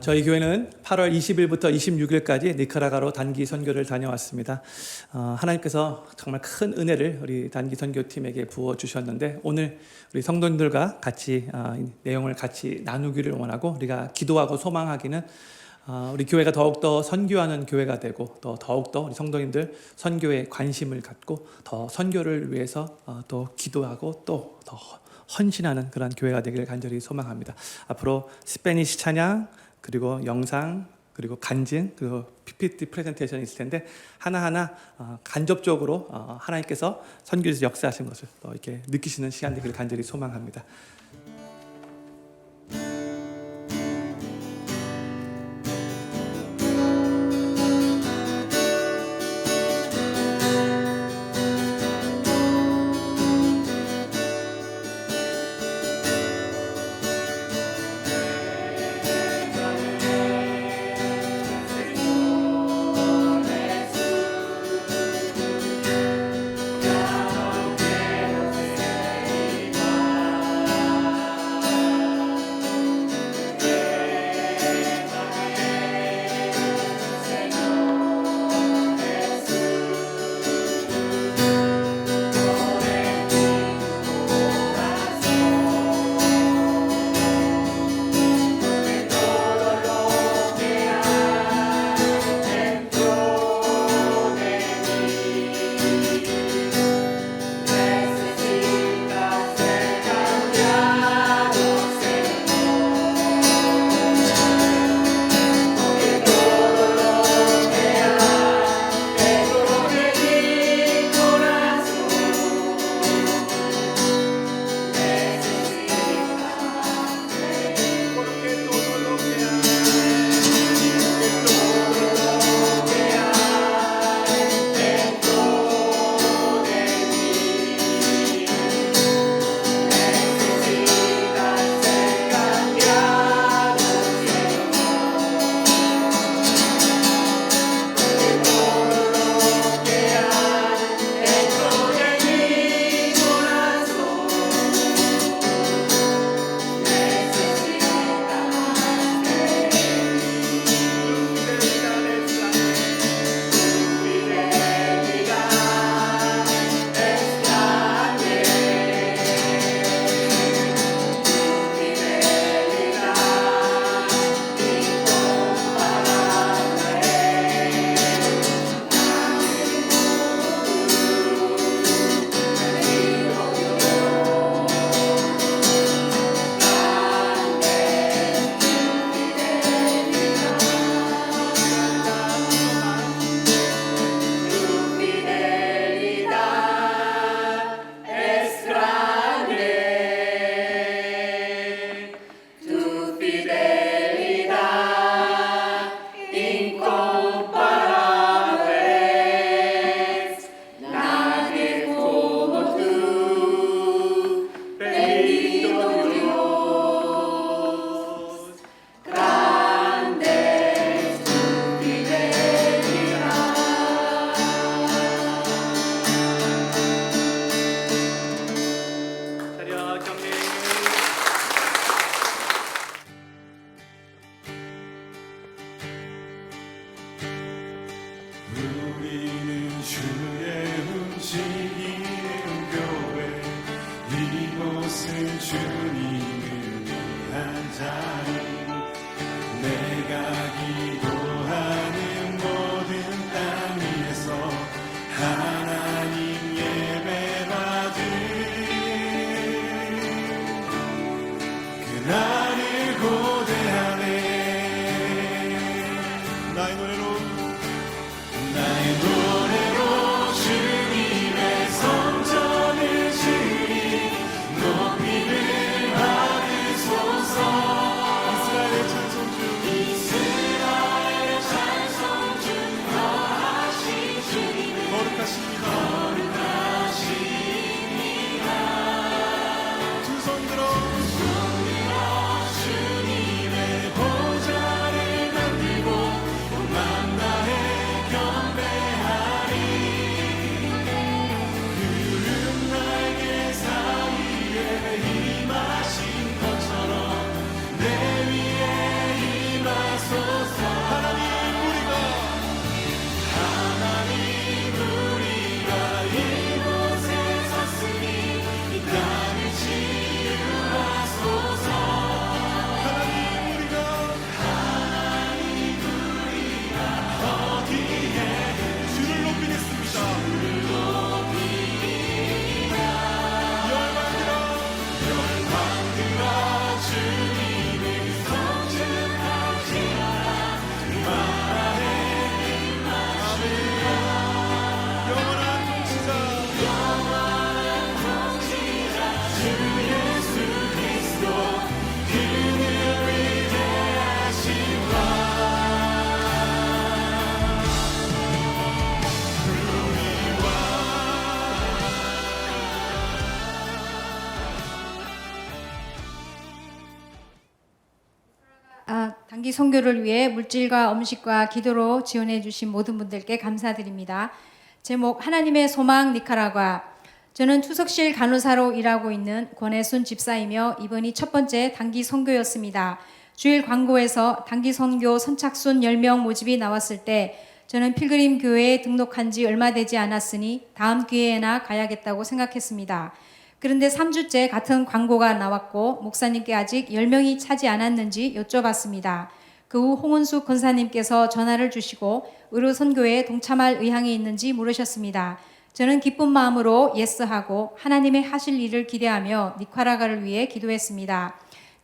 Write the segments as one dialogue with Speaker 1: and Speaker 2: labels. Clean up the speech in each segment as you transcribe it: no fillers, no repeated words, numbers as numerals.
Speaker 1: 저희 교회는 8월 20일부터 26일까지 니카라과로 단기 선교를 다녀왔습니다. 하나님께서 정말 큰 은혜를 우리 단기 선교팀에게 부어 주셨는데 오늘 우리 성도님들과 같이 내용을 같이 나누기를 원하고 우리가 기도하고 소망하기는 우리 교회가 더욱더 선교하는 교회가 되고 또 더욱더 우리 성도님들 선교에 관심을 갖고 더 선교를 위해서 또 기도하고 또 더 헌신하는 그런 교회가 되기를 간절히 소망합니다. 앞으로 스페니시 찬양 그리고 영상 그리고 간증 그리고 PPT 프레젠테이션이 있을 텐데 하나하나 간접적으로 하나님께서 선교에서 역사하신 것을 또 이렇게 느끼시는 시간 되기를 간절히 소망합니다.
Speaker 2: 단기 선교를 위해 물질과 음식과 기도로 지원해 주신 모든 분들께 감사드립니다. 제목 하나님의 소망 니카라과. 저는 투석실 간호사로 일하고 있는 권혜순 집사이며 이번이 첫 번째 단기 선교였습니다. 주일 광고에서 단기 선교 선착순 10명 모집이 나왔을 때 저는 필그림 교회에 등록한 지 얼마 되지 않았으니 다음 기회에나 가야겠다고 생각했습니다. 그런데 3주째 같은 광고가 나왔고 목사님께 아직 10명이 차지 않았는지 여쭤봤습니다. 그 후 홍은숙 권사님께서 전화를 주시고 의료선교에 동참할 의향이 있는지 물으셨습니다. 저는 기쁜 마음으로 예스하고 하나님의 하실 일을 기대하며 니카라과를 위해 기도했습니다.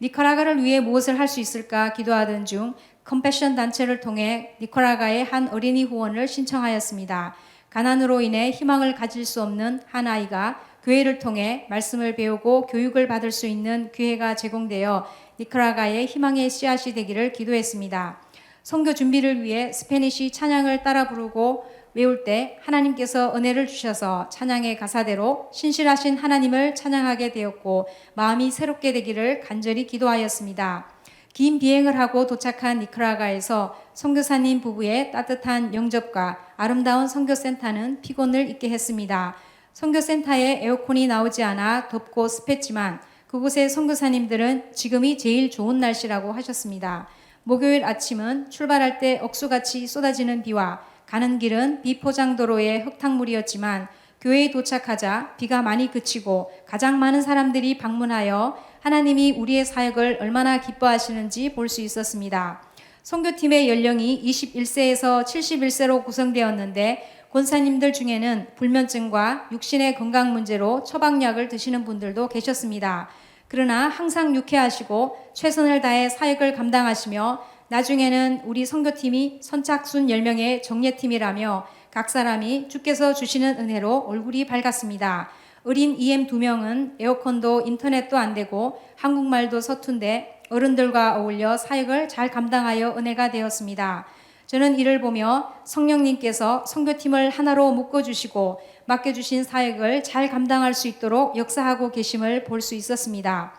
Speaker 2: 니카라과를 위해 무엇을 할 수 있을까 기도하던 중 컴패션 단체를 통해 니카라과의 한 어린이 후원을 신청하였습니다. 가난으로 인해 희망을 가질 수 없는 한 아이가 교회를 통해 말씀을 배우고 교육을 받을 수 있는 기회가 제공되어 니카라과의 희망의 씨앗이 되기를 기도했습니다. 선교 준비를 위해 스페니쉬 찬양을 따라 부르고 외울 때 하나님께서 은혜를 주셔서 찬양의 가사대로 신실하신 하나님을 찬양하게 되었고 마음이 새롭게 되기를 간절히 기도하였습니다. 긴 비행을 하고 도착한 니카라과에서 선교사님 부부의 따뜻한 영접과 아름다운 선교센터는 피곤을 잊게 했습니다. 선교센터에 에어컨이 나오지 않아 덥고 습했지만 그곳의 선교사님들은 지금이 제일 좋은 날씨라고 하셨습니다. 목요일 아침은 출발할 때 억수같이 쏟아지는 비와 가는 길은 비포장도로의 흙탕물이었지만 교회에 도착하자 비가 많이 그치고 가장 많은 사람들이 방문하여 하나님이 우리의 사역을 얼마나 기뻐하시는지 볼 수 있었습니다. 선교팀의 연령이 21세에서 71세로 구성되었는데 권사님들 중에는 불면증과 육신의 건강 문제로 처방약을 드시는 분들도 계셨습니다. 그러나 항상 유쾌하시고 최선을 다해 사역을 감당하시며 나중에는 우리 선교팀이 선착순 10명의 정예팀이라며 각 사람이 주께서 주시는 은혜로 얼굴이 밝았습니다. 어린 EM 2명은 에어컨도 인터넷도 안 되고 한국말도 서툰데 어른들과 어울려 사역을 잘 감당하여 은혜가 되었습니다. 저는 이를 보며 성령님께서 선교팀을 하나로 묶어주시고 맡겨주신 사역을 잘 감당할 수 있도록 역사하고 계심을 볼 수 있었습니다.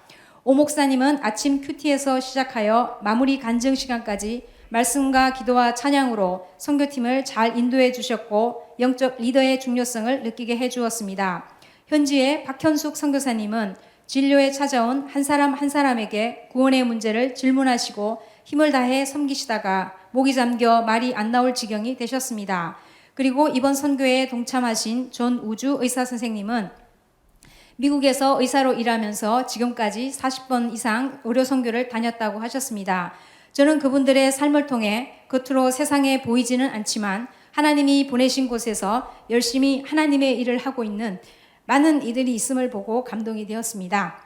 Speaker 2: 오 목사님은 아침 큐티에서 시작하여 마무리 간증 시간까지 말씀과 기도와 찬양으로 선교팀을 잘 인도해 주셨고 영적 리더의 중요성을 느끼게 해 주었습니다. 현지의 박현숙 선교사님은 진료에 찾아온 한 사람 한 사람에게 구원의 문제를 질문하시고 힘을 다해 섬기시다가 목이 잠겨 말이 안 나올 지경이 되셨습니다. 그리고 이번 선교에 동참하신 존우주 의사 선생님은 미국에서 의사로 일하면서 지금까지 40번 이상 의료 선교를 다녔다고 하셨습니다. 저는 그분들의 삶을 통해 겉으로 세상에 보이지는 않지만 하나님이 보내신 곳에서 열심히 하나님의 일을 하고 있는 많은 이들이 있음을 보고 감동이 되었습니다.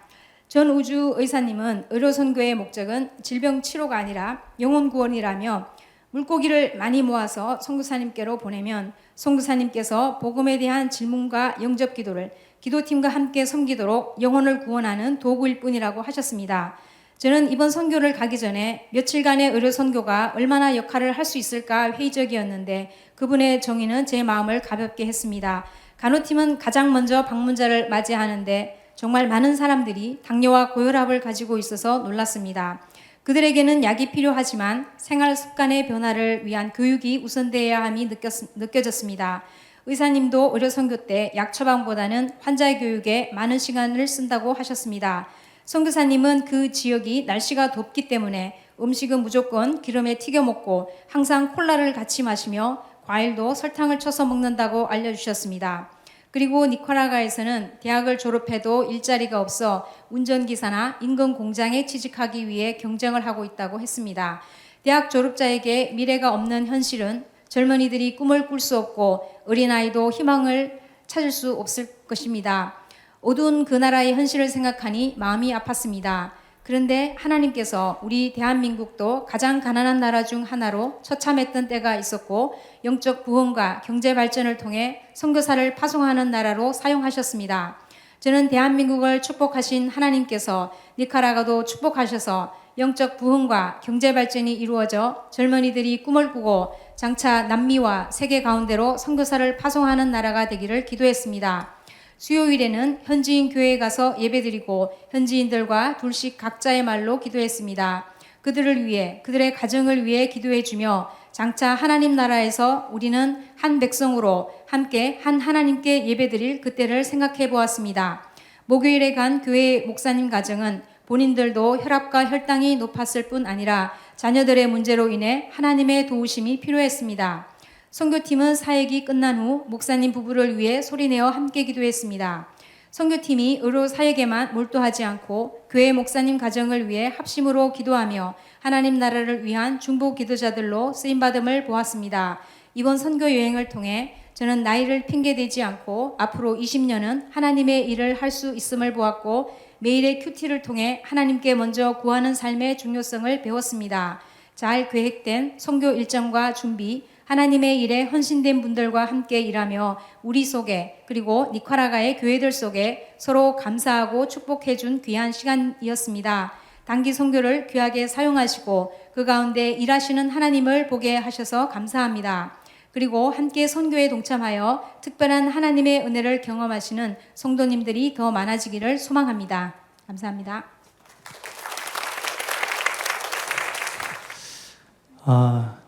Speaker 2: 전우주 의사님은 의료선교의 목적은 질병 치료가 아니라 영혼 구원이라며 물고기를 많이 모아서 선교사님께로 보내면 선교사님께서 복음에 대한 질문과 영접 기도를 기도팀과 함께 섬기도록 영혼을 구원하는 도구일 뿐이라고 하셨습니다. 저는 이번 선교를 가기 전에 며칠간의 의료선교가 얼마나 역할을 할 수 있을까 회의적이었는데 그분의 정의는 제 마음을 가볍게 했습니다. 간호팀은 가장 먼저 방문자를 맞이하는데 정말 많은 사람들이 당뇨와 고혈압을 가지고 있어서 놀랐습니다. 그들에게는 약이 필요하지만 생활 습관의 변화를 위한 교육이 우선되어야 함이 느껴졌습니다. 의사님도 의료선교 때 약 처방보다는 환자 교육에 많은 시간을 쓴다고 하셨습니다. 선교사님은 그 지역이 날씨가 덥기 때문에 음식은 무조건 기름에 튀겨 먹고 항상 콜라를 같이 마시며 과일도 설탕을 쳐서 먹는다고 알려주셨습니다. 그리고 니카라과에서는 대학을 졸업해도 일자리가 없어 운전기사나 임금 공장에 취직하기 위해 경쟁을 하고 있다고 했습니다. 대학 졸업자에게 미래가 없는 현실은 젊은이들이 꿈을 꿀 수 없고 어린아이도 희망을 찾을 수 없을 것입니다. 어두운 그 나라의 현실을 생각하니 마음이 아팠습니다. 그런데 하나님께서 우리 대한민국도 가장 가난한 나라 중 하나로 처참했던 때가 있었고 영적 부흥과 경제 발전을 통해 선교사를 파송하는 나라로 사용하셨습니다. 저는 대한민국을 축복하신 하나님께서 니카라과도 축복하셔서 영적 부흥과 경제 발전이 이루어져 젊은이들이 꿈을 꾸고 장차 남미와 세계 가운데로 선교사를 파송하는 나라가 되기를 기도했습니다. 수요일에는 현지인 교회에 가서 예배드리고 현지인들과 둘씩 각자의 말로 기도했습니다. 그들을 위해 그들의 가정을 위해 기도해 주며 장차 하나님 나라에서 우리는 한 백성으로 함께 한 하나님께 예배드릴 그때를 생각해 보았습니다. 목요일에 간 교회 목사님 가정은 본인들도 혈압과 혈당이 높았을 뿐 아니라 자녀들의 문제로 인해 하나님의 도우심이 필요했습니다. 선교팀은 사역이 끝난 후 목사님 부부를 위해 소리내어 함께 기도했습니다. 선교팀이 의료 사역에만 몰두하지 않고 교회 목사님 가정을 위해 합심으로 기도하며 하나님 나라를 위한 중보 기도자들로 쓰임받음을 보았습니다. 이번 선교 여행을 통해 저는 나이를 핑계대지 않고 앞으로 20년은 하나님의 일을 할 수 있음을 보았고 매일의 큐티를 통해 하나님께 먼저 구하는 삶의 중요성을 배웠습니다. 잘 계획된 선교 일정과 준비, 하나님의 일에 헌신된 분들과 함께 일하며 우리 속에 그리고 니카라과의 교회들 속에 서로 감사하고 축복해준 귀한 시간이었습니다. 단기 선교를 귀하게 사용하시고 그 가운데 일하시는 하나님을 보게 하셔서 감사합니다. 그리고 함께 선교에 동참하여 특별한 하나님의 은혜를 경험하시는 성도님들이 더 많아지기를 소망합니다. 감사합니다.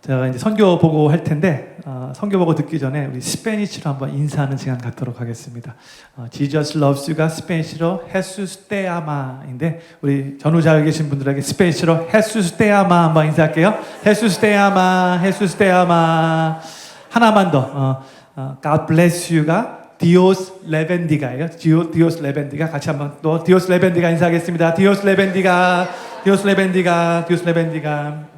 Speaker 1: 제가 이제 선교 보고 할 텐데 선교 보고 듣기 전에 우리 스페니쉬로 한번 인사하는 시간 갖도록 하겠습니다. Jesus loves you가 스페니쉬로 Jesus te ama인데 우리 전후자에 계신 분들에게 스페니쉬로 Jesus te ama 한번 인사할게요. Jesus te ama, Jesus te ama. 하나만 더 God bless you가 Dios le bendiga예요. Dios le bendiga 같이 한번 또 Dios le bendiga 인사하겠습니다. Dios le bendiga, Dios le bendiga, Dios le bendiga.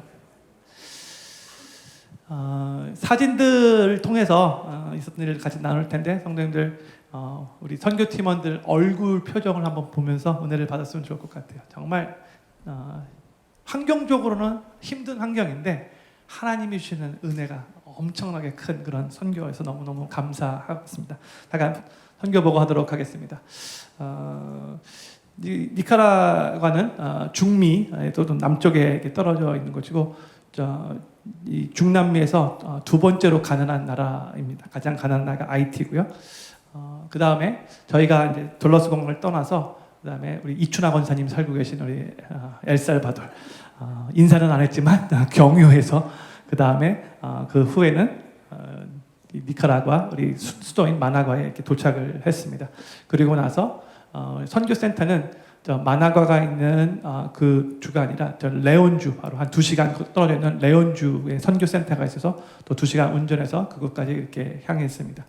Speaker 1: 사진들을 통해서 있었던 일을 같이 나눌 텐데 성도님들 우리 선교팀원들 얼굴 표정을 한번 보면서 은혜를 받았으면 좋을 것 같아요. 정말 환경적으로는 힘든 환경인데 하나님이 주시는 은혜가 엄청나게 큰 그런 선교에서 너무너무 감사하고 있습니다. 다가 선교 보고 하도록 하겠습니다. 니카라과는 중미 또 남쪽에 떨어져 있는 곳이고 이 중남미에서 두 번째로 가난한 나라입니다. 가장 가난한 나라가 하이티고요. 그 다음에 저희가 이제 돌러스 공항을 떠나서 그 다음에 우리 이춘하 권사님 살고 계신 우리 엘살바도르 인사는 안 했지만 경유해서 그 다음에 그 후에는 니카라과 우리 수도인 마나과에 이렇게 도착을 했습니다. 그리고 나서 선교센터는 마나과가 있는 그 주가 아니라 레온주 바로 한 2시간 떨어져 있는 레온주에 선교센터가 있어서 또 2시간 운전해서 그곳까지 이렇게 향했습니다.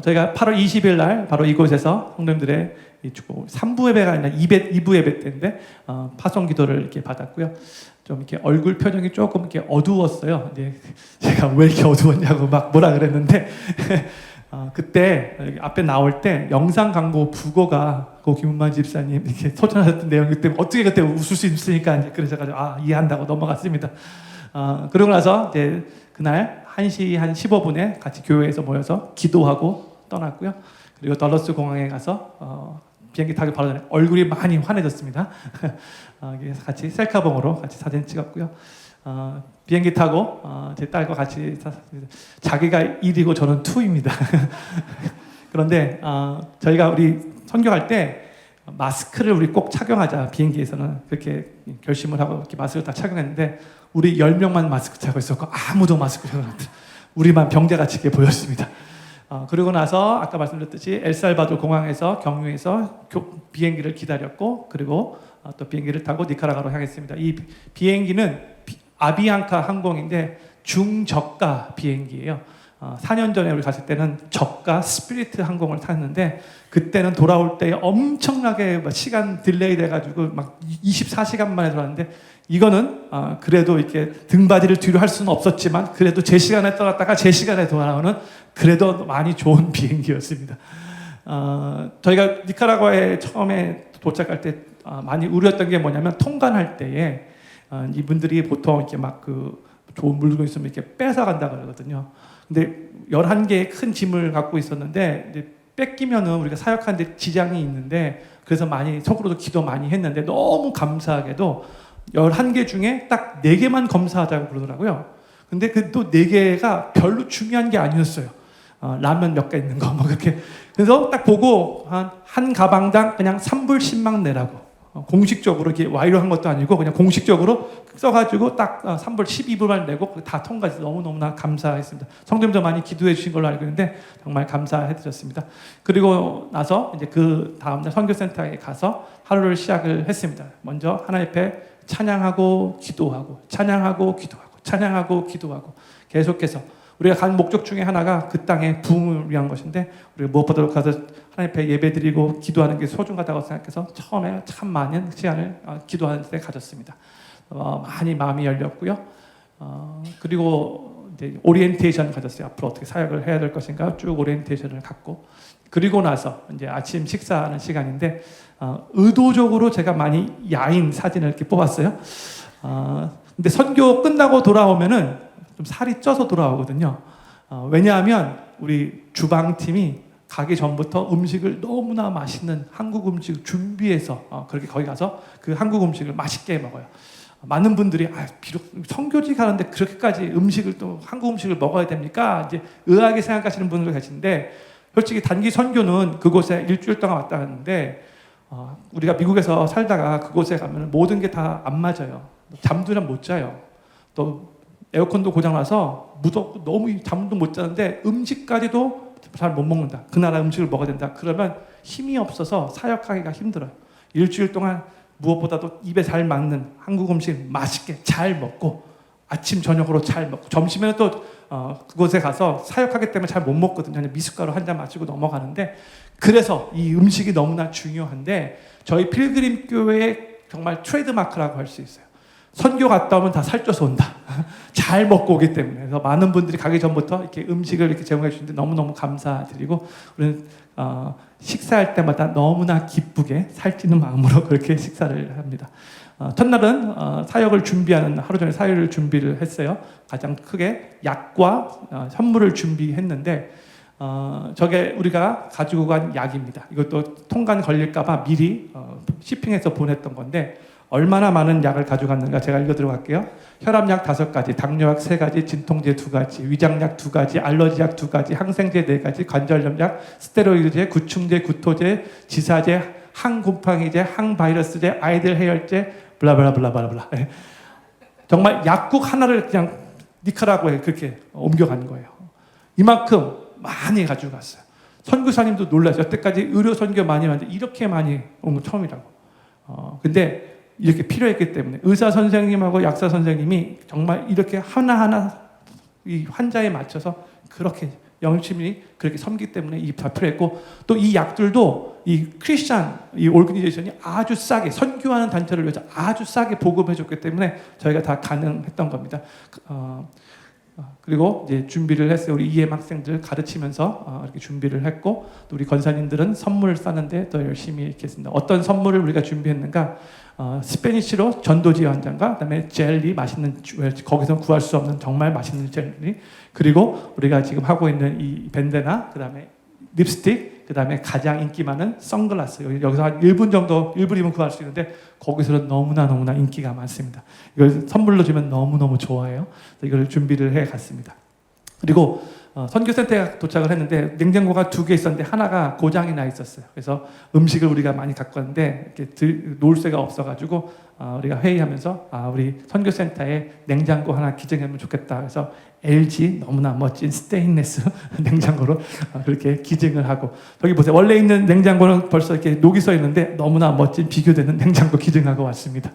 Speaker 1: 저희가 8월 20일 날 바로 이곳에서 성도님들의 3부 예배가 아니라 2부 예배 때인데 파송 기도를 이렇게 받았고요. 좀 이렇게 얼굴 표정이 조금 이렇게 어두웠어요. 근데 제가 왜 이렇게 어두웠냐고 막 뭐라 그랬는데 그때 앞에 나올 때 영상 광고 부고가 고 김은만 집사님 이렇게 소천하셨던 내용이기 때문에 어떻게 그때 웃을 수 있으니까 이제 그래서 이해한다고 넘어갔습니다. 그러고 나서 이제 그날 1시 한 15분에 같이 교회에서 모여서 기도하고 떠났고요. 그리고 덜러스 공항에 가서 비행기 타기 바로 전에 얼굴이 많이 환해졌습니다. 그래서 같이 셀카봉으로 같이 사진 찍었고요. 비행기 타고 제 딸과 같이 자기가 1이고 저는 2입니다. 그런데 저희가 우리 선교할 때 마스크를 우리 꼭 착용하자 비행기에서는 그렇게 결심을 하고 이렇게 마스크를 다 착용했는데 우리 10명만 마스크 차고 있었고 아무도 마스크 착용 안 했어요. 우리만 병자같이 이렇게 보였습니다. 그리고 나서 아까 말씀드렸듯이 엘살바도르 공항에서 경유해서 비행기를 기다렸고 그리고 또 비행기를 타고 니카라과로 향했습니다. 이 비행기는 아비앙카 항공인데 중저가 비행기예요. 4년 전에 우리 갔을 때는 저가 스피리트 항공을 탔는데 그때는 돌아올 때 엄청나게 시간 딜레이 돼가지고 막 24시간 만에 돌아왔는데 이거는 그래도 이렇게 등받이를 뒤로 할 수는 없었지만 그래도 제 시간에 떠났다가 제 시간에 돌아오는 그래도 많이 좋은 비행기였습니다. 저희가 니카라과에 처음에 도착할 때 많이 우려했던 게 뭐냐면 통관할 때에 이분들이 보통 이렇게 막 그 좋은 물건 있으면 이렇게 뺏어간다 그러거든요. 근데 11개의 큰 짐을 갖고 있었는데 이제 뺏기면은 우리가 사역하는데 지장이 있는데 그래서 많이 속으로도 기도 많이 했는데 너무 감사하게도 11개 중에 딱 4개만 검사하자고 그러더라고요. 근데 그 또 4개가 별로 중요한 게 아니었어요. 라면 몇 개 있는 거 뭐 그렇게. 그래서 딱 보고 한 가방당 그냥 3불 10막 내라고. 공식적으로 이렇게 와이로 한 것도 아니고 그냥 공식적으로 써가지고 딱 3불 12불만 내고 다 통과해서 너무너무나 감사했습니다. 성도님도 많이 기도해 주신 걸로 알고 있는데 정말 감사해 드렸습니다. 그리고 나서 이제 그 다음날 선교센터에 가서 하루를 시작을 했습니다. 먼저 하나님 앞에 찬양하고 기도하고 찬양하고 기도하고 찬양하고 기도하고 계속해서 우리가 간 목적 중에 하나가 그 땅의 부흥을 위한 것인데 우리가 무엇보다도 가서 하나님 앞에 예배드리고 기도하는 게 소중하다고 생각해서 처음에 참 많은 시간을 기도하는 데 가졌습니다. 많이 마음이 열렸고요. 그리고 이제 오리엔테이션을 가졌어요. 앞으로 어떻게 사역을 해야 될 것인가 쭉 오리엔테이션을 갖고 그리고 나서 이제 아침 식사하는 시간인데 의도적으로 제가 많이 야인 사진을 이렇게 뽑았어요. 근데 선교 끝나고 돌아오면은 좀 살이 쪄서 돌아오거든요. 왜냐하면 우리 주방팀이 가기 전부터 음식을 너무나 맛있는 한국 음식을 준비해서 그렇게 거기 가서 그 한국 음식을 맛있게 먹어요. 많은 분들이 비록 선교지 가는데 그렇게까지 음식을 또 한국 음식을 먹어야 됩니까? 이제 의아하게 생각하시는 분들 계신데 솔직히 단기 선교는 그곳에 일주일 동안 왔다 갔는데 우리가 미국에서 살다가 그곳에 가면 모든 게 다 안 맞아요. 잠도 못 자요. 또 에어컨도 고장나서 무덥고 너무 잠도 못 자는데 음식까지도 잘 못 먹는다. 그 나라 음식을 먹어야 된다. 그러면 힘이 없어서 사역하기가 힘들어요. 일주일 동안 무엇보다도 입에 잘 맞는 한국 음식 맛있게 잘 먹고 아침 저녁으로 잘 먹고 점심에는 또 그곳에 가서 사역하기 때문에 잘 못 먹거든요. 그냥 미숫가루 한 잔 마시고 넘어가는데 그래서 이 음식이 너무나 중요한데 저희 필그림 교회의 정말 트레이드마크라고 할 수 있어요. 선교 갔다 오면 다 살쪄서 온다. 잘 먹고 오기 때문에. 그래서 많은 분들이 가기 전부터 이렇게 음식을 이렇게 제공해 주시는데 너무너무 감사드리고, 우리는, 식사할 때마다 너무나 기쁘게 살찌는 마음으로 그렇게 식사를 합니다. 첫날은, 사역을 준비하는 하루 전에 사역을 준비를 했어요. 가장 크게 약과 선물을 준비했는데, 저게 우리가 가지고 간 약입니다. 이것도 통관 걸릴까봐 미리 shipping해서 보냈던 건데, 얼마나 많은 약을 가져갔는가 제가 읽어드려갈게요. 혈압약 5가지, 당뇨약 3가지, 진통제 2가지, 위장약 2가지, 알러지약 2가지, 항생제 4가지, 관절염약, 스테로이드제, 구충제, 구토제, 지사제, 항곰팡이제, 항바이러스제, 아이들 해열제, 블라블라블라블라. 정말 약국 하나를 그냥 니카라과에 그렇게 옮겨간 거예요. 이만큼 많이 가져갔어요. 선교사님도 놀라죠. 여태까지 의료 선교 많이 하는데 이렇게 많이 온 거 처음이라고. 근데 이렇게 필요했기 때문에 의사 선생님하고 약사 선생님이 정말 이렇게 하나하나 이 환자에 맞춰서 그렇게 열심히 그렇게 섬기기 때문에 이 다 필요했고, 또 이 약들도 이 크리스찬 이 오르가니제이션이 아주 싸게 선교하는 단체를 위해서 아주 싸게 보급해줬기 때문에 저희가 다 가능했던 겁니다. 그리고 이제 준비를 했어요. 우리 EM 학생들 가르치면서 이렇게 준비를 했고, 또 우리 권사님들은 선물 싸는데 더 열심히 이렇게 했습니다. 어떤 선물을 우리가 준비했는가? 스페니쉬로 전도지 한 잔과 그다음에 젤리 맛있는 거기서 구할 수 없는 정말 맛있는 젤리, 그리고 우리가 지금 하고 있는 이 밴드나 그다음에 립스틱, 그다음에 가장 인기 많은 선글라스, 여기서 한 1분 정도 1분이면 구할 수 있는데 거기서는 너무나 인기가 많습니다. 이걸 선물로 주면 너무너무 좋아해요. 이걸 준비를 해 갔습니다. 그리고 선교센터에 도착을 했는데 냉장고가 2개 있었는데 하나가 고장이 나 있었어요. 그래서 음식을 우리가 많이 갖고 왔는데 이렇게 놓을 새가 없어가지고 우리가 회의하면서 우리 선교센터에 냉장고 하나 기증하면 좋겠다. 그래서 LG 너무나 멋진 스테인리스 냉장고로 그렇게 기증을 하고, 여기 보세요. 원래 있는 냉장고는 벌써 이렇게 녹이 써 있는데 너무나 멋진 비교되는 냉장고 기증하고 왔습니다.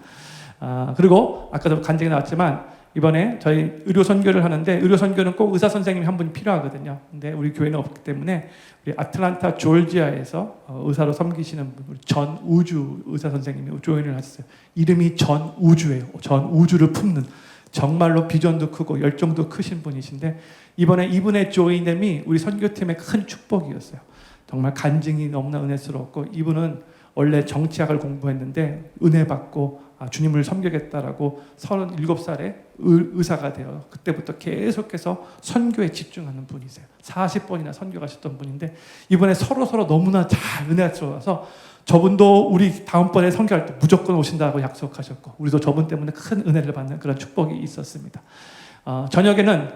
Speaker 1: 그리고 아까도 간증이 나왔지만 이번에 저희 의료 선교를 하는데, 의료 선교는 꼭 의사 선생님이 한 분이 필요하거든요. 근데 우리 교회는 없기 때문에 우리 아틀란타 조지아에서 의사로 섬기시는 분, 우리 전우주 의사 선생님이 조인을 하셨어요. 이름이 전우주예요. 전우주를 품는, 정말로 비전도 크고 열정도 크신 분이신데, 이번에 이분의 조인됨이 우리 선교팀의 큰 축복이었어요. 정말 간증이 너무나 은혜스러웠고, 이분은 원래 정치학을 공부했는데 은혜 받고 주님을 섬기겠다라고 37살에 의사가 되어 그때부터 계속해서 선교에 집중하는 분이세요. 40번이나 선교 가셨던 분인데, 이번에 서로 너무나 잘 은혜스러워서 저분도 우리 다음번에 선교할 때 무조건 오신다고 약속하셨고, 우리도 저분 때문에 큰 은혜를 받는 그런 축복이 있었습니다.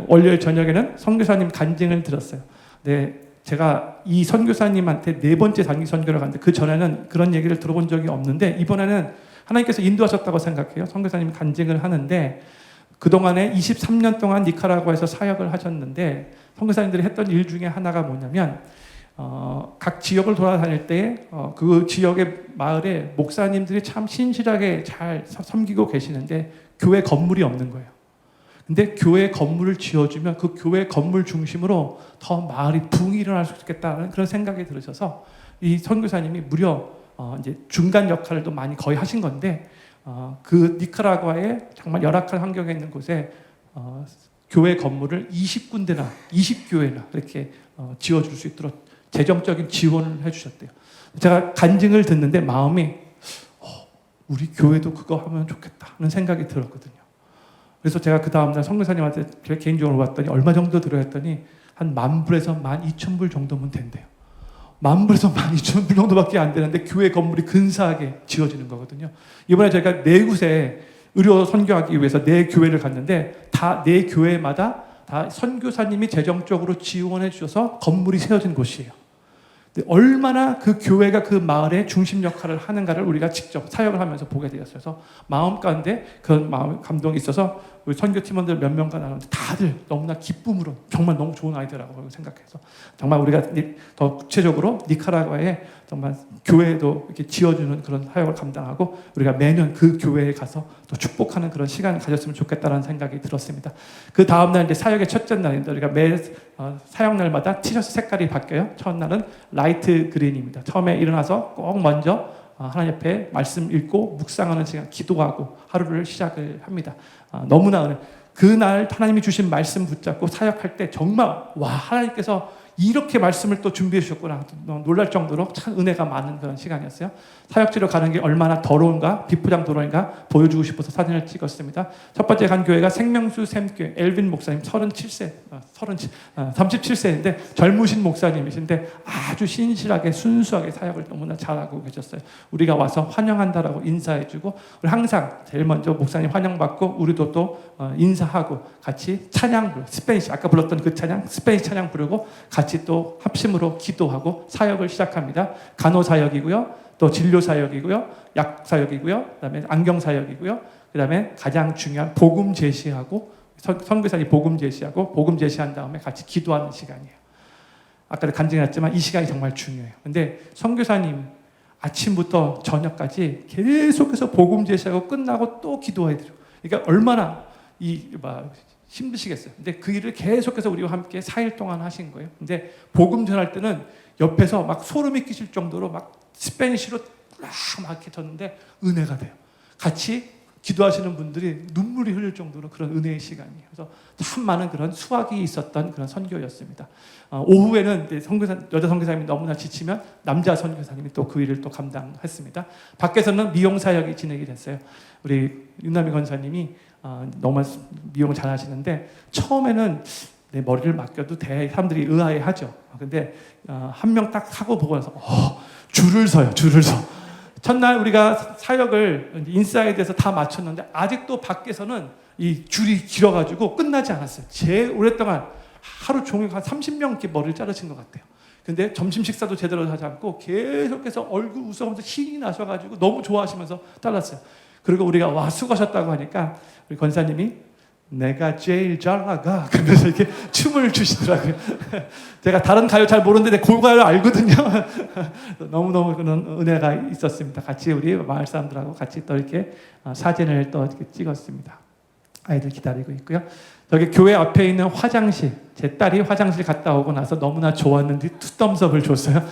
Speaker 1: 월요일 저녁에는 선교사님 간증을 들었어요. 네, 제가 이 선교사님한테 4번째 단기 선교를 갔는데 그 전에는 그런 얘기를 들어본 적이 없는데 이번에는 하나님께서 인도하셨다고 생각해요. 선교사님이 간증을 하는데 그동안에 23년 동안 니카라과에서 사역을 하셨는데 선교사님들이 했던 일 중에 하나가 뭐냐면 각 지역을 돌아다닐 때 그 지역의 마을에 목사님들이 참 신실하게 잘 섬기고 계시는데 교회 건물이 없는 거예요. 근데 교회 건물을 지어주면 그 교회 건물 중심으로 더 마을이 붕이 일어날 수 있겠다는 그런 생각이 들으셔서 이 선교사님이 무려 이제 중간 역할도 많이 거의 하신 건데 그 니카라과의 정말 열악한 환경에 있는 곳에 교회 건물을 20군데나 20교회나 이렇게 지어줄 수 있도록 재정적인 지원을 해주셨대요. 제가 간증을 듣는데 마음이 우리 교회도 그거 하면 좋겠다 하는 생각이 들었거든요. 그래서 제가 그 다음날 선교사님한테 개인적으로 봤더니 얼마 정도 들어야 했더니 한 10,000불에서 12,000불 정도면 된대요. 10,000불에서 12,000불 정도밖에 안 되는데 교회 건물이 근사하게 지어지는 거거든요. 이번에 저희가 4곳에 의료 선교하기 위해서 4교회를 갔는데 다 4교회마다 다 선교사님이 재정적으로 지원해 주셔서 건물이 세워진 곳이에요. 얼마나 그 교회가 그 마을의 중심 역할을 하는가를 우리가 직접 사역을 하면서 보게 되었어요. 그래서 마음 가운데 그런 마음 감동이 있어서 우리 선교팀원들 몇 명과 나눴는데 다들 너무나 기쁨으로 정말 너무 좋은 아이디어라고 생각해서 정말 우리가 더 구체적으로 니카라과에 정말 교회도 이렇게 지어주는 그런 사역을 감당하고 우리가 매년 그 교회에 가서 또 축복하는 그런 시간을 가졌으면 좋겠다는 생각이 들었습니다. 그 다음날 이제 사역의 첫째 날인데 우리가 매 사역 날마다 티셔츠 색깔이 바뀌어요. 첫날은 라이트 그린입니다. 처음에 일어나서 꼭 먼저 하나님 앞에 말씀 읽고 묵상하는 시간, 기도하고 하루를 시작을 합니다. 너무나 은혜. 그날 하나님이 주신 말씀 붙잡고 사역할 때 정말 와 하나님께서 이렇게 말씀을 또 준비해 주셨구나 놀랄 정도로 참 은혜가 많은 그런 시간이었어요. 사역지로 가는 게 얼마나 더러운가 비포장 도로인가 보여주고 싶어서 사진을 찍었습니다. 첫 번째 간 교회가 생명수 샘교회 엘빈 목사님 37세인데 젊으신 목사님이신데 아주 신실하게 순수하게 사역을 너무나 잘하고 계셨어요. 우리가 와서 환영한다라고 인사해주고 우리 항상 제일 먼저 목사님 환영받고 우리도 또 인사하고 같이 찬양 스페니시 아까 불렀던 그 찬양 스페니시 찬양 부르고 같이 또 합심으로 기도하고 사역을 시작합니다. 간호 사역이고요. 또 진료 사역이고요. 약 사역이고요. 그다음에 안경 사역이고요. 그다음에 가장 중요한 복음 제시하고 선교사님 복음 제시하고 복음 제시한 다음에 같이 기도하는 시간이에요. 아까도 간증했지만 이 시간이 정말 중요해요. 근데 선교사님 아침부터 저녁까지 계속해서 복음 제시하고 끝나고 또 기도해야 돼요. 그러니까 얼마나 힘드시겠어요. 근데 그 일을 계속해서 우리와 함께 4일 동안 하신 거예요. 근데 복음 전할 때는 옆에서 막 소름이 끼칠 정도로 막 스페니쉬로 막 이렇게 졌는데 은혜가 돼요. 같이 기도하시는 분들이 눈물이 흘릴 정도로 그런 은혜의 시간이에요. 그래서 참 많은 그런 수확이 있었던 그런 선교였습니다. 오후에는 여자 선교사님이 너무나 지치면 남자 선교사님이 또 그 일을 또 감당했습니다. 밖에서는 미용 사역이 진행이 됐어요. 우리 윤남희 권사님이 너무 미용을 잘 하시는데 처음에는 내 머리를 맡겨도 돼 사람들이 의아해하죠. 근데 한 명 딱 하고 보고 나서 줄을 서요. 첫날 우리가 사역을 인사이드에서 다 마쳤는데 아직도 밖에서는 이 줄이 길어가지고 끝나지 않았어요. 제일 오랫동안 하루 종일 한 30명 이렇게 머리를 자르신 것 같아요. 근데 점심 식사도 제대로 하지 않고 계속해서 얼굴 웃어가면서 신이 나셔가지고 너무 좋아하시면서 잘랐어요. 그리고 우리가 와 수고하셨다고 하니까 우리 권사님이 내가 제일 잘 나가 그러면서 이렇게 춤을 추시더라고요. 제가 다른 가요 잘 모르는데 골가요를 알거든요. 너무너무 그런 은혜가 있었습니다. 같이 우리 마을 사람들하고 같이 또 이렇게 사진을 또 이렇게 찍었습니다. 아이들 기다리고 있고요. 저기 교회 앞에 있는 화장실, 제 딸이 화장실 갔다 오고 나서 너무나 좋았는데 투썸스업을 줬어요.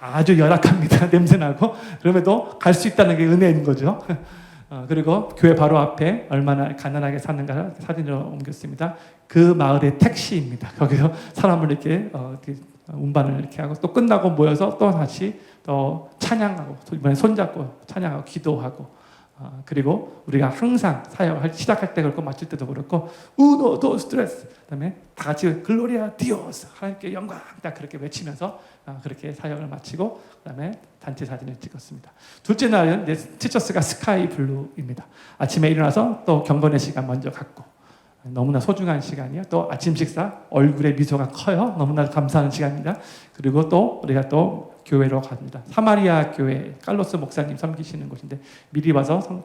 Speaker 1: 아주 열악합니다. 냄새나고. 그럼에도 갈 수 있다는 게 은혜인 거죠. 그리고 교회 바로 앞에 얼마나 가난하게 사는가 사진으로 옮겼습니다. 그 마을의 택시입니다. 거기서 사람을 이렇게 운반을 이렇게 하고 또 끝나고 모여서 또 다시 또 찬양하고 이번에 손잡고 찬양하고 기도하고 그리고 우리가 항상 사역을 시작할 때 그렇고 마칠 때도 그렇고 우노 도 스트레스 그다음에 다 같이 글로리아 디오스 하나님께 영광 딱 그렇게 외치면서 그렇게 사역을 마치고 그다음에 단체 사진을 찍었습니다. 둘째 날은 티셔츠가 스카이 블루입니다. 아침에 일어나서 또 경건의 시간 먼저 갖고 너무나 소중한 시간이요. 또 아침 식사 얼굴에 미소가 커요. 너무나 감사하는 시간입니다. 그리고 또 우리가 또 교회로 갑니다. 사마리아 교회 칼로스 목사님 섬기시는 곳인데 미리 와서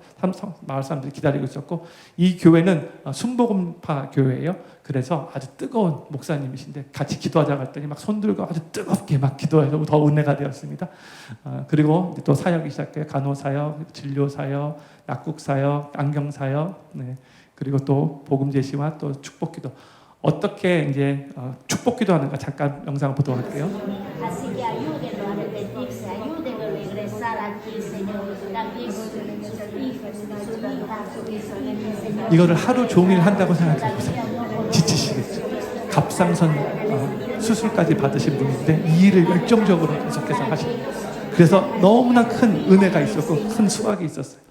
Speaker 1: 마을 사람들이 기다리고 있었고, 이 교회는 순복음파 교회예요. 그래서 아주 뜨거운 목사님이신데 같이 기도하자고 했더니 막 손들고 아주 뜨겁게 막 기도해서 더 은혜가 되었습니다. 그리고 또 사역이 시작해요. 간호사역, 진료사역, 약국사역, 안경사역, 네. 그리고 또 복음 제시와 또 축복기도. 어떻게 이제 축복기도 하는가 잠깐 영상을 보도록 할게요.
Speaker 3: Así que ayúdenlo a arrepentirse, ayúdenlo a regresar aquí, Señor. También sus hijos, su hija, Señor.
Speaker 1: 이거를 하루 종일 한다고 생각해 보세요. 지치시겠죠. 갑상선 수술까지 받으신 분인데 이 일을 열정적으로 계속해서 하시고, 그래서 너무나 큰 은혜가 있었고 큰 수확이 있었어요.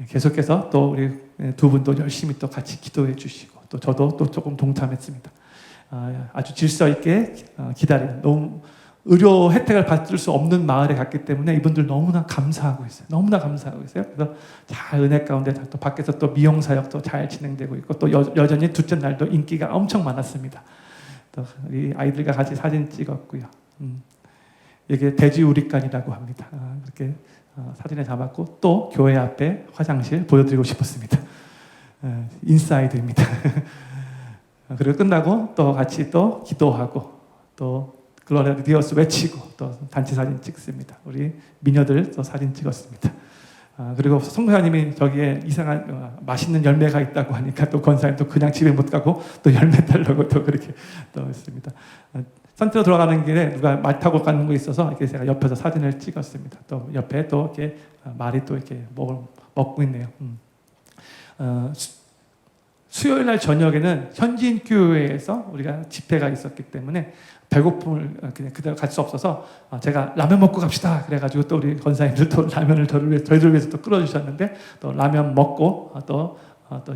Speaker 1: 계속해서 또 우리 두 분도 열심히 또 같이 기도해 주시고, 또 저도 또 조금 동참했습니다. 아주 질서 있게 기다리는, 너무 의료 혜택을 받을 수 없는 마을에 갔기 때문에 이분들 너무나 감사하고 있어요. 너무나 감사하고 있어요. 그래서 잘 은혜 가운데 또 밖에서 또 미용 사역도 잘 진행되고 있고, 또 여전히 둘째 날도 인기가 엄청 많았습니다. 또 우리 아이들과 같이 사진 찍었고요. 이게 돼지우리간이라고 합니다. 그렇게 사진에 담았고, 또 교회 앞에 화장실 보여드리고 싶었습니다. 인사이드입니다. 그리고 끝나고 또 같이 또 기도하고 또 글로리아 디오스 외치고 또 단체 사진 찍습니다. 우리 미녀들 또 사진 찍었습니다. 그리고 성도사님이 저기에 이상한 맛있는 열매가 있다고 하니까 또 권사님 또 그냥 집에 못 가고 또 열매 달라고 또 그렇게 또 했습니다. 산티로 돌아가는 길에 누가 말 타고 가는 거 있어서 이렇게 제가 옆에서 사진을 찍었습니다. 또 옆에 또 이렇게 말이 또 이렇게 먹고 있네요. 수요일 날 저녁에는 현지인 교회에서 우리가 집회가 있었기 때문에 배고픔을 그냥 그대로 갈 수 없어서 제가 라면 먹고 갑시다 그래가지고 또 우리 권사님들 또 라면을 저희들 위해서 또 끓여주셨는데, 또 라면 먹고 또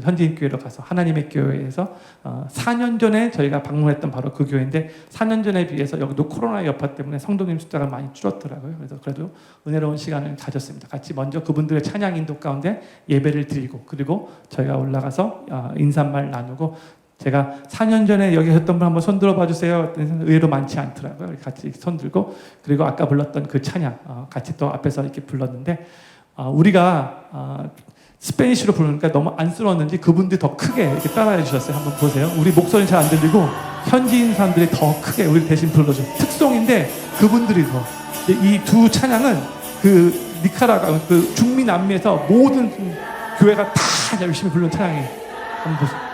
Speaker 1: 현지인 교회로 가서 하나님의 교회에서 4년 전에 저희가 방문했던 바로 그 교회인데, 4년 전에 비해서 여기도 코로나 여파 때문에 성도님 숫자가 많이 줄었더라고요. 그래서 그래도 은혜로운 시간을 가졌습니다. 같이 먼저 그분들의 찬양 인도 가운데 예배를 드리고, 그리고 저희가 올라가서 인사말 나누고, 제가 4년 전에 여기 했던 분 한번 손 들어봐 주세요. 의외로 많지 않더라고요. 같이 손 들고, 그리고 아까 불렀던 그 찬양 같이 또 앞에서 이렇게 불렀는데, 우리가 스페니쉬로 부르니까 너무 안쓰러웠는지 그분들이 더 크게 이렇게 따라해 주셨어요. 한번 보세요. 우리 목소리는 잘 안 들리고 현지인 사람들이 더 크게 우리 대신 불러줘. 특송인데 그분들이 더. 이 두 찬양은 그 니카라과 그 중미 남미에서 모든 교회가 다 열심히 부르는 찬양이에요. 한번 보세요.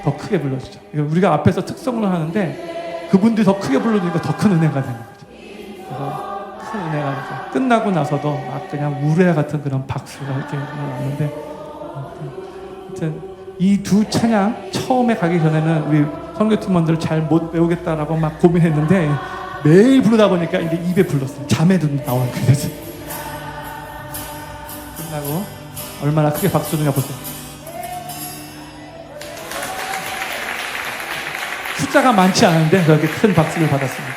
Speaker 1: 더 크게 불러주죠. 우리가 앞에서 특성을 하는데 그분들이 더 크게 불러주니까 더 큰 은혜가 되는 거죠. 그래서 큰 은혜가 되죠. 끝나고 나서도 막 그냥 우레 같은 그런 박수가 이렇게 나오는데, 하여튼 이 두 찬양 처음에 가기 전에는 우리 선교팀원들 잘 못 배우겠다라고 막 고민했는데 매일 부르다 보니까 이제 입에 불렀어요. 잠에도 나오는 거예요. 끝나고 얼마나 크게 박수 주냐 보세요. 숫자가 많지 않은데 그렇게 큰 박수를 받았습니다.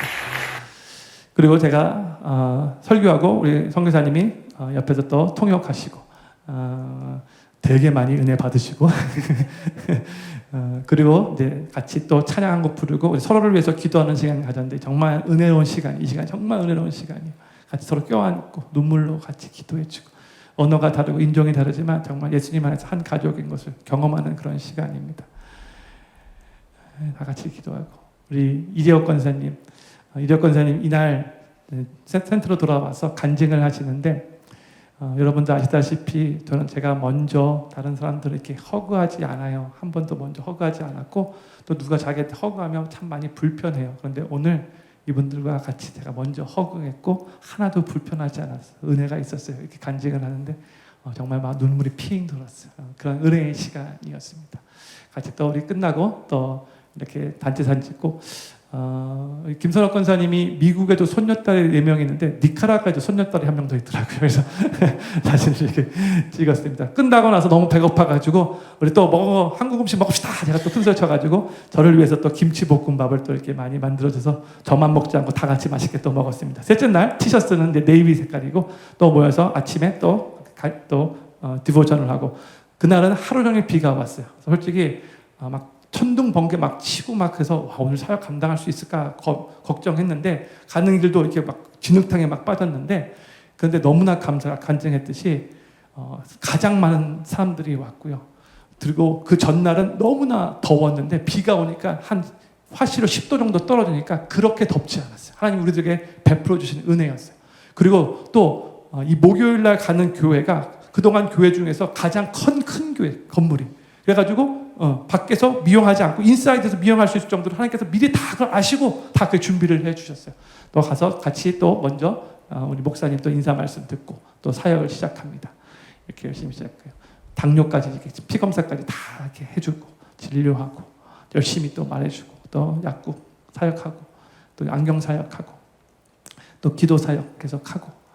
Speaker 1: 그리고 제가 설교하고 우리 선교사님이 옆에서 또 통역하시고 되게 많이 은혜 받으시고 그리고 이제 같이 또 찬양 한 곡 부르고 우리 서로를 위해서 기도하는 시간 가졌는데, 정말 은혜로운 시간, 이 시간 정말 은혜로운 시간이에요. 같이 서로 껴안고 눈물로 같이 기도해주고, 언어가 다르고 인종이 다르지만 정말 예수님 안에서 한 가족인 것을 경험하는 그런 시간입니다. 다 같이 기도하고, 우리 이재혁 권사님 이날 센터로 돌아와서 간증을 하시는데, 여러분들 아시다시피 저는 제가 먼저 다른 사람들을 이렇게 허그하지 않아요. 한 번도 먼저 허그하지 않았고, 또 누가 자기한테 허그하면 참 많이 불편해요. 그런데 오늘 이분들과 같이 제가 먼저 허그했고 하나도 불편하지 않았어요. 은혜가 있었어요. 이렇게 간증을 하는데 정말 막 눈물이 핑 돌았어요. 그런 은혜의 시간이었습니다. 같이 또 우리 끝나고 또 이렇게 단체 사진 찍고, 김선호 권사님이 미국에도 손녀딸이 4명 있는데 니카라과에도 손녀딸이 1명 더 있더라고요. 그래서 사진을 이렇게 찍었습니다. 끝나고 나서 너무 배고파가지고 우리 또 한국 음식 먹읍시다. 제가 또 큰소리 쳐가지고 저를 위해서 또 김치볶음밥을 또 이렇게 많이 만들어줘서 저만 먹지 않고 다 같이 맛있게 또 먹었습니다. 셋째 날 티셔츠는 이제 네이비 색깔이고, 또 모여서 아침에 또 디보션을 하고, 그날은 하루 종일 비가 왔어요. 솔직히 막 천둥 번개 막 치고 막 해서 와, 오늘 사역 감당할 수 있을까 걱정했는데 가는 길도 이렇게 막 진흙탕에 막 빠졌는데 그런데 너무나 간증했듯이 가장 많은 사람들이 왔고요. 그리고 그 전날은 너무나 더웠는데 비가 오니까 한 화씨로 10도 정도 떨어지니까 그렇게 덥지 않았어요. 하나님 우리들에게 베풀어 주신 은혜였어요. 그리고 또 이 목요일 날 가는 교회가 그동안 교회 중에서 가장 큰 교회 건물이 그래가지고 밖에서 미용하지 않고 인사이드에서 미용할 수 있을 정도로 하나님께서 미리 다 그걸 아시고 다 그 준비를 해주셨어요. 또 가서 같이 또 먼저 우리 목사님 또 인사 말씀 듣고 또 사역을 시작합니다. 이렇게 열심히 시작해요. 당뇨까지 이렇게 피 검사까지 다 이렇게 해주고 진료하고 열심히 또 말해주고 또 약국 사역하고 또 안경 사역하고 또 기도 사역 계속하고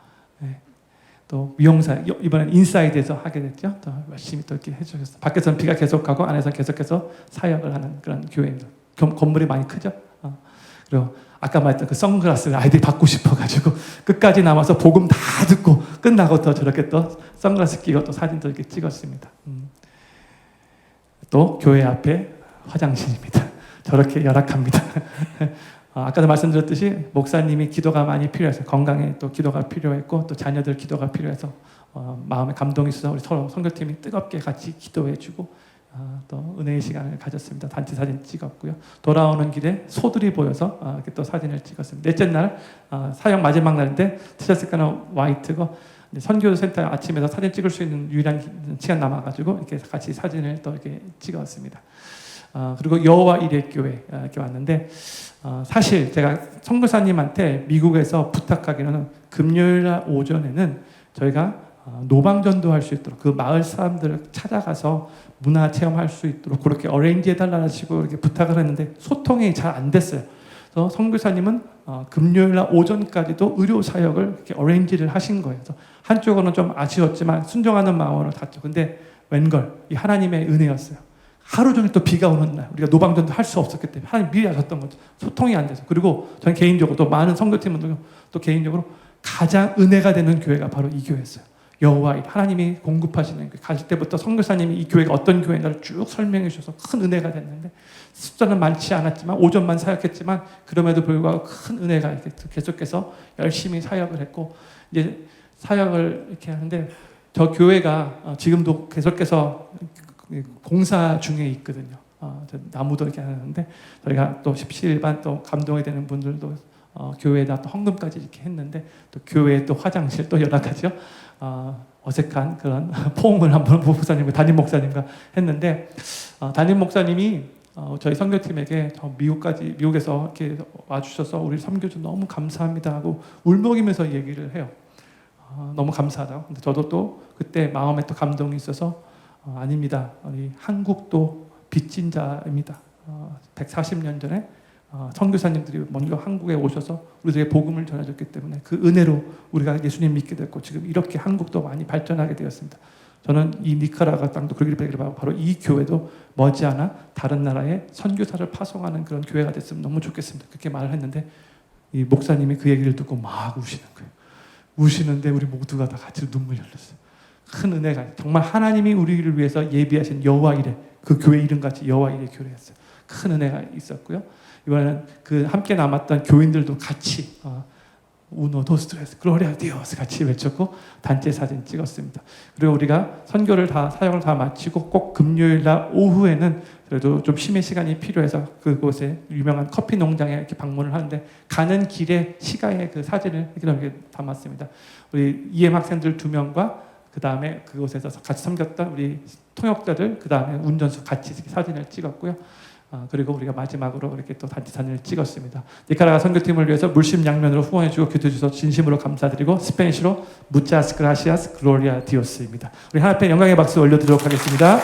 Speaker 1: 또 미용 사역 이번엔 인사이드에서 하게 됐죠. 또 열심히 또 이렇게 해주셨어요. 밖에서는 비가 계속하고 안에서 계속해서 사역을 하는 그런 교회입니다. 건물이 많이 크죠. 그리고 아까 말했던 그 선글라스를 아이들이 받고 싶어가지고 끝까지 남아서 복음 다 듣고 끝나고 또 저렇게 또 선글라스 끼고 또 사진도 이렇게 찍었습니다. 또 교회 앞에 화장실입니다. 저렇게 열악합니다. 아까도 말씀드렸듯이 목사님이 기도가 많이 필요해서 건강에 또 기도가 필요했고 또 자녀들 기도가 필요해서 마음에 감동이 있어서 우리 서로 선교팀이 뜨겁게 같이 기도해주고 또 은혜의 시간을 가졌습니다. 단체 사진 찍었고요. 돌아오는 길에 소들이 보여서 이렇게 또 사진을 찍었습니다. 넷째 날 사역 마지막 날인데 티셔츠가는 화이트고 선교센터 아침에서 사진 찍을 수 있는 유일한 시간 남아가지고 이렇게 같이 사진을 또 이렇게 찍었습니다. 그리고 여호와 이레 교회 이렇게 왔는데 사실 제가 선교사님한테 미국에서 부탁하기로는 금요일 날 오전에는 저희가 노방전도 할 수 있도록 그 마을 사람들을 찾아가서 문화 체험할 수 있도록 그렇게 어레인지 해달라는 식으로 이렇게 부탁을 했는데 소통이 잘 안 됐어요. 그래서 선교사님은 금요일 날 오전까지도 의료 사역을 이렇게 어레인지를 하신 거예요. 그래서 한쪽으로는 좀 아쉬웠지만 순종하는 마음으로 갔죠. 근데 웬걸 이 하나님의 은혜였어요. 하루 종일 또 비가 오는 날 우리가 노방전도 할 수 없었기 때문에 하나님 미리 하셨던 거죠. 소통이 안 돼서. 그리고 저는 개인적으로 또 많은 선교팀은 또 개인적으로 가장 은혜가 되는 교회가 바로 이 교회였어요. 여호와 일 하나님이 공급하시는 교회. 가실 때부터 선교사님이 이 교회가 어떤 교회인가를 쭉 설명해 주셔서 큰 은혜가 됐는데 숫자는 많지 않았지만 오전만 사역했지만 그럼에도 불구하고 큰 은혜가 이렇게 계속해서 열심히 사역을 했고 이제 사역을 이렇게 하는데 저 교회가 지금도 계속해서 공사 중에 있거든요. 나무도 이렇게 하는데 저희가 또 십시일반 또 감동이 되는 분들도 교회에다 또 헌금까지 이렇게 했는데 또 교회에 또 화장실 또 여러 가지요. 어색한 그런 포옹을 한번 목사님과 담임 목사님과 했는데 담임 목사님이 저희 선교팀에게 미국에서 이렇게 와주셔서 우리 선교주 너무 감사합니다 하고 울먹이면서 얘기를 해요. 너무 감사하다고. 근데 저도 또 그때 마음에 또 감동이 있어서 아닙니다. 우리 한국도 빚진 자입니다. 140년 전에 선교사님들이 먼저 한국에 오셔서 우리들에게 복음을 전해줬기 때문에 그 은혜로 우리가 예수님 믿게 됐고 지금 이렇게 한국도 많이 발전하게 되었습니다. 저는 이 니카라과 땅도 그러기를 바라기를 바로 이 교회도 머지않아 다른 나라에 선교사를 파송하는 그런 교회가 됐으면 너무 좋겠습니다. 그렇게 말을 했는데 이 목사님이 그 얘기를 듣고 막 우시는 거예요. 우시는데 우리 모두가 다 같이 눈물 흘렸어요. 큰 은혜가 정말 하나님이 우리를 위해서 예비하신 여호와 이레 그 교회 이름같이 여호와 이레 교회였어요. 큰 은혜가 있었고요. 이번에는 그 함께 남았던 교인들도 같이 우노 도스트레스 글로리아 디오스 같이 외쳤고 단체 사진 찍었습니다. 그리고 우리가 선교를 사역을 다 마치고 꼭 금요일 날 오후에는 그래도 좀 쉼의 시간이 필요해서 그곳에 유명한 커피 농장에 이렇게 방문을 하는데 가는 길에 시가의 그 사진을 이렇게 담았습니다. 우리 EM 학생들 2명과 그 다음에 그곳에서 같이 섬겼던 우리 통역자들, 그 다음에 운전수 같이 사진을 찍었고요. 그리고 우리가 마지막으로 이렇게 또 단체 사진을 찍었습니다. 니카라과 선교팀을 위해서 물심양면으로 후원해주고 기도해주셔서 진심으로 감사드리고 스페니쉬로 무차스 그라시아스 글로리아 디오스입니다. 우리 하나님께 영광의 박수 올려드리도록 하겠습니다.